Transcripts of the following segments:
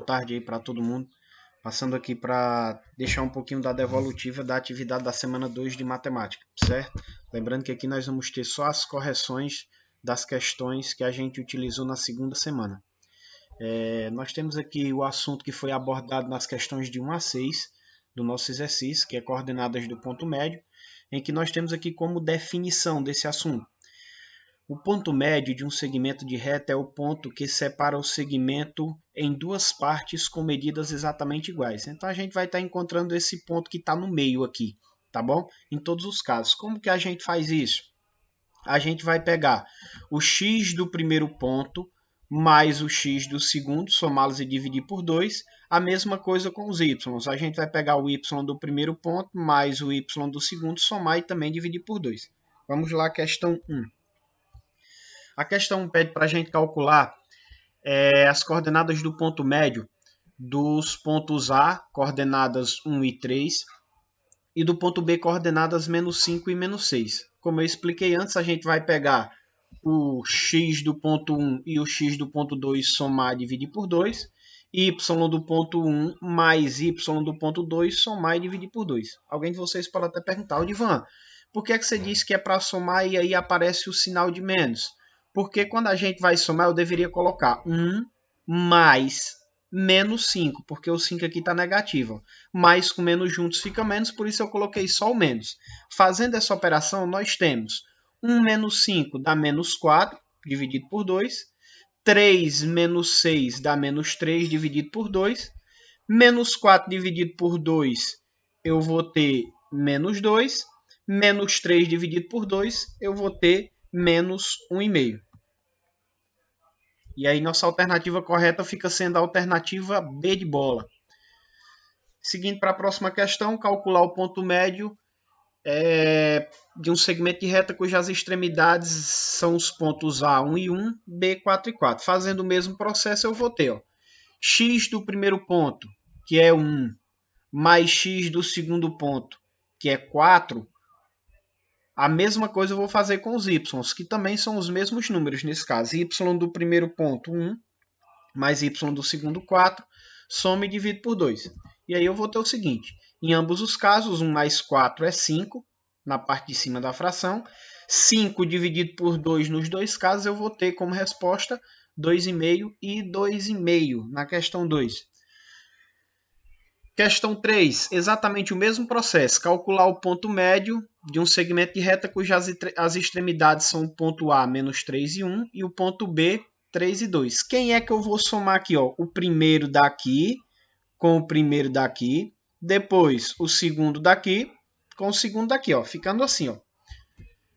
tarde aí para todo mundo. Passando aqui para deixar um pouquinho da devolutiva da atividade da semana 2 de matemática, certo? Lembrando que aqui nós vamos ter só as correções das questões que a gente utilizou na segunda semana. Nós temos aqui o assunto que foi abordado nas questões de 1 a 6 do nosso exercício, que é coordenadas do ponto médio, em que nós temos aqui como definição desse assunto. O ponto médio de um segmento de reta é o ponto que separa o segmento em duas partes com medidas exatamente iguais. Então a gente vai estar encontrando esse ponto que está no meio aqui, tá bom? Em todos os casos. Como que a gente faz isso? A gente vai pegar o x do primeiro ponto mais o x do segundo, somá-los e dividir por 2. A mesma coisa com os y. A gente vai pegar o y do primeiro ponto mais o y do segundo, somar e também dividir por 2. Vamos lá, questão 1. A questão pede para a gente calcular as coordenadas do ponto médio dos pontos A, coordenadas 1 e 3, e do ponto B, coordenadas menos 5 e menos 6. Como eu expliquei antes, a gente vai pegar o x do ponto 1 e o x do ponto 2, somar e dividir por 2, y do ponto 1 mais y do ponto 2, somar e dividir por 2. Alguém de vocês pode até perguntar, Odivan, por que você disse que é para somar e aí aparece o sinal de menos? Porque quando a gente vai somar, eu deveria colocar 1 mais menos 5, porque o 5 aqui está negativo. Mais com menos juntos fica menos, por isso eu coloquei só o menos. Fazendo essa operação, nós temos 1 menos 5 dá menos 4, dividido por 2. 3 menos 6 dá menos 3, dividido por 2. Menos 4 dividido por 2, eu vou ter menos 2. Menos 3 dividido por 2, eu vou ter menos 1,5. E aí nossa alternativa correta fica sendo a alternativa B de bola. Seguindo para a próxima questão, calcular o ponto médio de um segmento de reta cujas extremidades são os pontos A, 1 e 1, B, 4 e 4. Fazendo o mesmo processo, eu vou ter x do primeiro ponto, que é 1, mais x do segundo ponto, que é 4. A mesma coisa eu vou fazer com os y, que também são os mesmos números nesse caso. Y do primeiro ponto, 1, mais y do segundo, 4, soma e divido por 2. E aí eu vou ter o seguinte, em ambos os casos, 1 mais 4 é 5, na parte de cima da fração. 5 dividido por 2 nos dois casos, eu vou ter como resposta 2,5 e 2,5 na questão 2. Questão 3, exatamente o mesmo processo, calcular o ponto médio de um segmento de reta cujas as extremidades são o ponto A, menos 3 e 1, e o ponto B, 3 e 2. Quem é que eu vou somar aqui? O primeiro daqui com o primeiro daqui, depois o segundo daqui com o segundo daqui, ficando assim.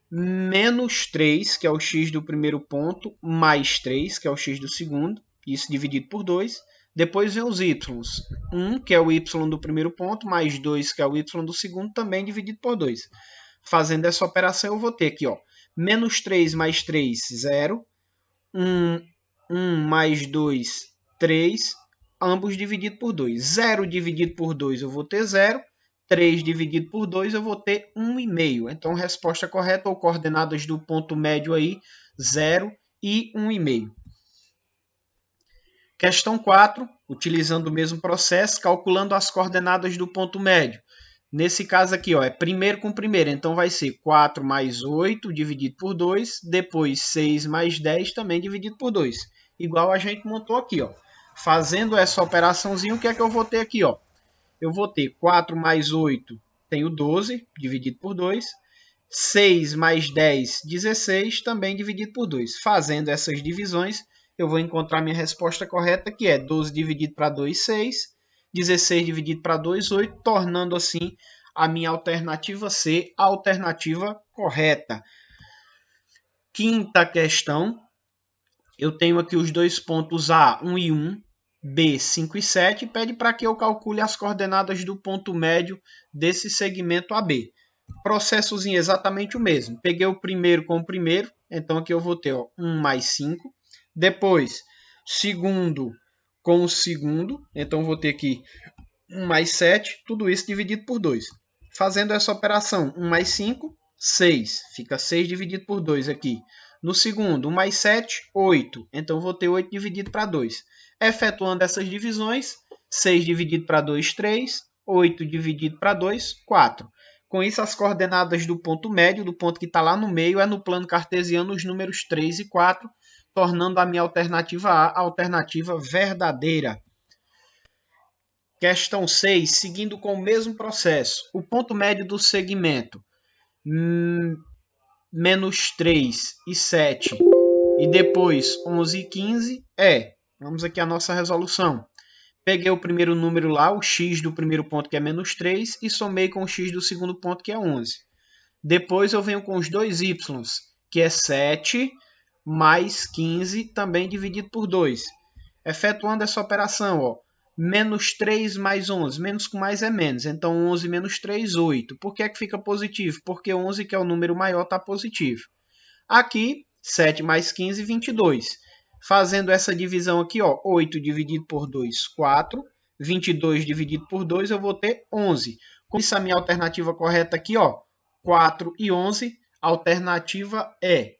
Menos 3, que é o x do primeiro ponto, mais 3, que é o x do segundo, isso dividido por 2. Depois vem os y. 1, que é o y do primeiro ponto, mais 2, que é o y do segundo, também dividido por 2. Fazendo essa operação, eu vou ter aqui, menos 3 mais 3, 0. 1 mais 2, 3. Ambos dividido por 2. 0 dividido por 2, eu vou ter 0. 3 dividido por 2, eu vou ter 1,5. Então, resposta correta, ou coordenadas do ponto médio aí, 0 e 1,5. Questão 4, utilizando o mesmo processo, calculando as coordenadas do ponto médio. Nesse caso aqui, é primeiro com primeiro, então vai ser 4 mais 8 dividido por 2, depois 6 mais 10 também dividido por 2. Igual a gente montou aqui, Fazendo essa operaçãozinha, o que é que eu vou ter aqui, Eu vou ter 4 mais 8, tenho 12, dividido por 2. 6 mais 10, 16, também dividido por 2. Fazendo essas divisões, eu vou encontrar minha resposta correta, que é 12 dividido para 2, 6. 16 dividido para 2, 8, tornando assim a minha alternativa C a alternativa correta. Quinta questão. Eu tenho aqui os dois pontos A, 1 e 1, B, 5 e 7, e pede para que eu calcule as coordenadas do ponto médio desse segmento AB. Processozinho exatamente o mesmo. Peguei o primeiro com o primeiro, então aqui eu vou ter 1 mais 5. Depois, segundo com o segundo, então vou ter aqui 1 mais 7, tudo isso dividido por 2. Fazendo essa operação, 1 mais 5, 6. Fica 6 dividido por 2 aqui. No segundo, 1 mais 7, 8. Então, vou ter 8 dividido para 2. Efetuando essas divisões, 6 dividido para 2, 3. 8 dividido para 2, 4. Com isso, as coordenadas do ponto médio, do ponto que está lá no meio, é no plano cartesiano os números 3 e 4, tornando a minha alternativa A a alternativa verdadeira. Questão 6, seguindo com o mesmo processo. O ponto médio do segmento menos 3 e 7 e depois 11 e 15 é, vamos aqui a nossa resolução. Peguei o primeiro número lá, o x do primeiro ponto, que é menos 3, e somei com o x do segundo ponto, que é 11. Depois eu venho com os dois y, que é 7 mais 15, também dividido por 2. Efetuando essa operação, ó, menos 3 mais 11, menos com mais é menos. Então, 11 menos 3, 8. Por que é que fica positivo? Porque 11, que é o número maior, está positivo. Aqui, 7 mais 15, 22. Fazendo essa divisão aqui, ó, 8 dividido por 2, 4. 22 dividido por 2, eu vou ter 11. Com isso, a minha alternativa correta aqui, ó, 4 e 11, a alternativa é.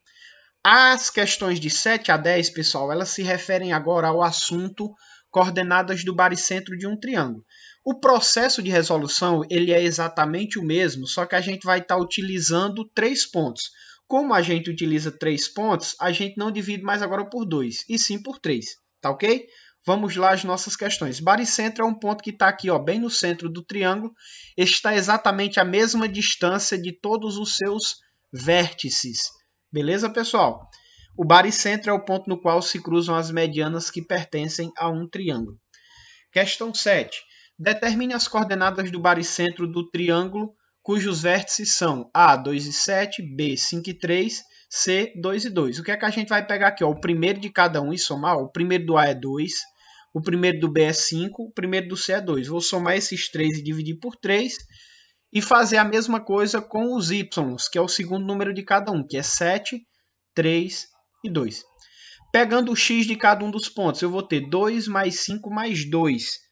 As questões de 7 a 10, pessoal, elas se referem agora ao assunto coordenadas do baricentro de um triângulo. O processo de resolução ele é exatamente o mesmo, só que a gente vai estar utilizando 3 pontos. Como a gente utiliza 3 pontos, a gente não divide mais agora por 2, e sim por 3, tá ok? Vamos lá às nossas questões. Baricentro é um ponto que está aqui, ó, bem no centro do triângulo. Está exatamente a mesma distância de todos os seus vértices. Beleza, pessoal? O baricentro é o ponto no qual se cruzam as medianas que pertencem a um triângulo. Questão 7. Determine as coordenadas do baricentro do triângulo cujos vértices são A, 2 e 7, B, 5 e 3, C, 2 e 2. O que é que a gente vai pegar aqui? Ó? O primeiro de cada um e somar. O primeiro do A é 2, o primeiro do B é 5, o primeiro do C é 2. Vou somar esses 3 e dividir por 3 e fazer a mesma coisa com os Y, que é o segundo número de cada um, que é 7, 3 e 2. Pegando o x de cada um dos pontos, eu vou ter 2 mais 5 mais 2.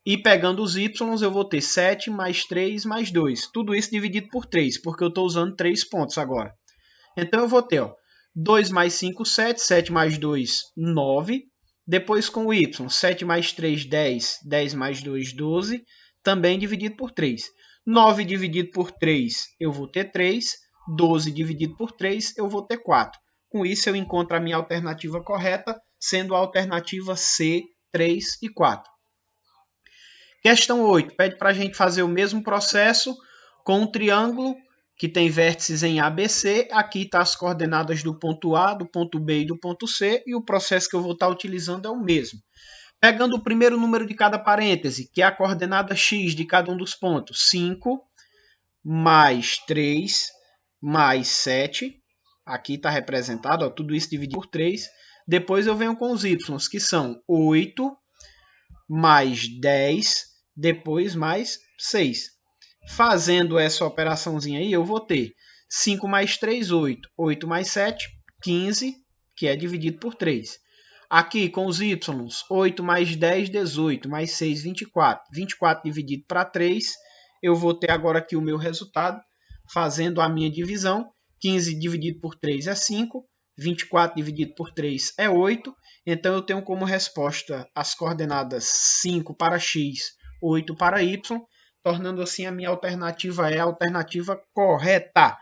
E pegando os y, eu vou ter 7 mais 3 mais 2. Tudo isso dividido por 3, porque eu estou usando 3 pontos agora. Então, eu vou ter, ó, 2 mais 5, 7. 7 mais 2, 9. Depois, com o y, 7 mais 3, 10. 10 mais 2, 12. Também dividido por 3. 9 dividido por 3, eu vou ter 3. 12 dividido por 3, eu vou ter 4. Com isso, eu encontro a minha alternativa correta, sendo a alternativa C, 3 e 4. Questão 8. Pede para a gente fazer o mesmo processo com um triângulo que tem vértices em ABC. Aqui estão as coordenadas do ponto A, do ponto B e do ponto C. E o processo que eu vou estar utilizando é o mesmo. Pegando o primeiro número de cada parêntese, que é a coordenada x de cada um dos pontos. 5 mais 3 mais 7. Aqui está representado, ó, tudo isso dividido por 3. Depois eu venho com os y, que são 8 mais 10, depois mais 6. Fazendo essa operaçãozinha aí, eu vou ter 5 mais 3, 8. 8 mais 7, 15, que é dividido por 3. Aqui com os y, 8 mais 10, 18, mais 6, 24. 24 dividido para 3, eu vou ter agora aqui o meu resultado, fazendo a minha divisão. 15 dividido por 3 é 5, 24 dividido por 3 é 8. Então, eu tenho como resposta as coordenadas 5 para x, 8 para y, tornando assim a minha alternativa é a alternativa correta.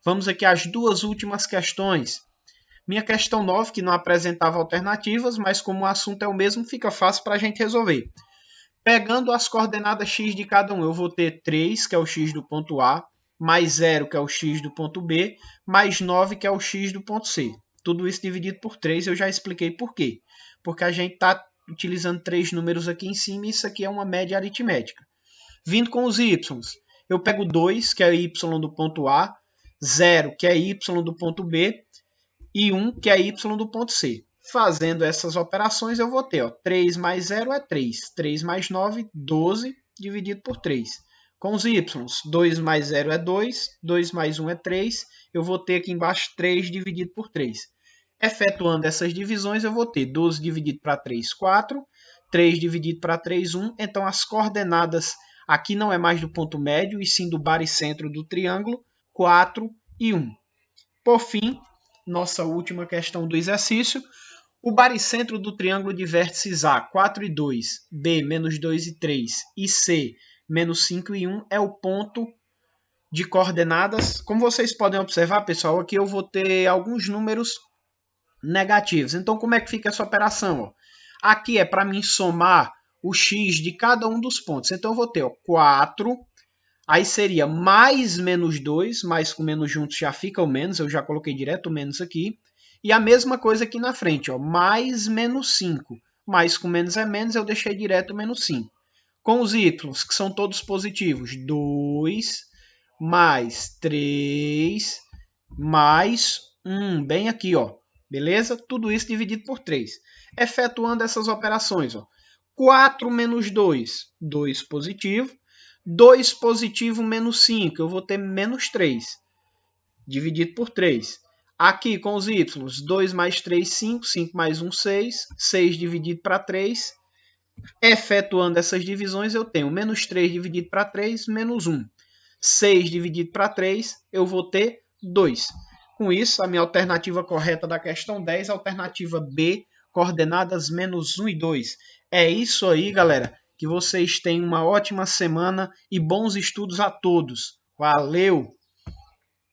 Vamos aqui às duas últimas questões. Minha questão 9, que não apresentava alternativas, mas como o assunto é o mesmo, fica fácil para a gente resolver. Pegando as coordenadas x de cada um, eu vou ter 3, que é o x do ponto A, mais 0, que é o x do ponto B, mais 9, que é o x do ponto C. Tudo isso dividido por 3, eu já expliquei por quê. Porque a gente está utilizando 3 números aqui em cima e isso aqui é uma média aritmética. Vindo com os y, eu pego 2, que é y do ponto A, 0, que é y do ponto B, e 1, que é y do ponto C. Fazendo essas operações, eu vou ter, ó, 3 mais 0 é 3. 3 mais 9, 12, dividido por 3. Com os y, 2 mais 0 é 2. 2 mais 1 é 3. Eu vou ter aqui embaixo 3 dividido por 3. Efetuando essas divisões, eu vou ter 12 dividido para 3, 4. 3 dividido para 3, 1. Então, as coordenadas aqui não é mais do ponto médio, e sim do baricentro do triângulo, 4 e 1. Por fim, nossa última questão do exercício. O baricentro do triângulo de vértices A, 4 e 2, B, menos 2 e 3 e C, menos 5 e 1 é o ponto de coordenadas. Como vocês podem observar, pessoal, aqui eu vou ter alguns números negativos. Então, como é que fica essa operação? Ó? Aqui é para mim somar o x de cada um dos pontos. Então, eu vou ter 4, aí seria mais menos 2, mais com menos juntos já fica o menos, eu já coloquei direto o menos aqui. E a mesma coisa aqui na frente, ó, mais menos 5. Mais com menos é menos, eu deixei direto o menos 5. Com os y, que são todos positivos, 2 mais 3 mais 1, bem aqui, ó. Beleza? Tudo isso dividido por 3. Efetuando essas operações, ó. 4 menos 2, 2 positivo. 2 positivo menos 5, eu vou ter menos 3, dividido por 3. Aqui com os y, 2 mais 3, 5, 5 mais 1, 6, 6 dividido para 3. Efetuando essas divisões, eu tenho menos 3 dividido para 3, menos 1. 6 dividido para 3, eu vou ter 2. Com isso, a minha alternativa correta da questão 10 é a alternativa B, coordenadas menos 1 e 2. É isso aí, galera. Que vocês tenham uma ótima semana e bons estudos a todos. Valeu!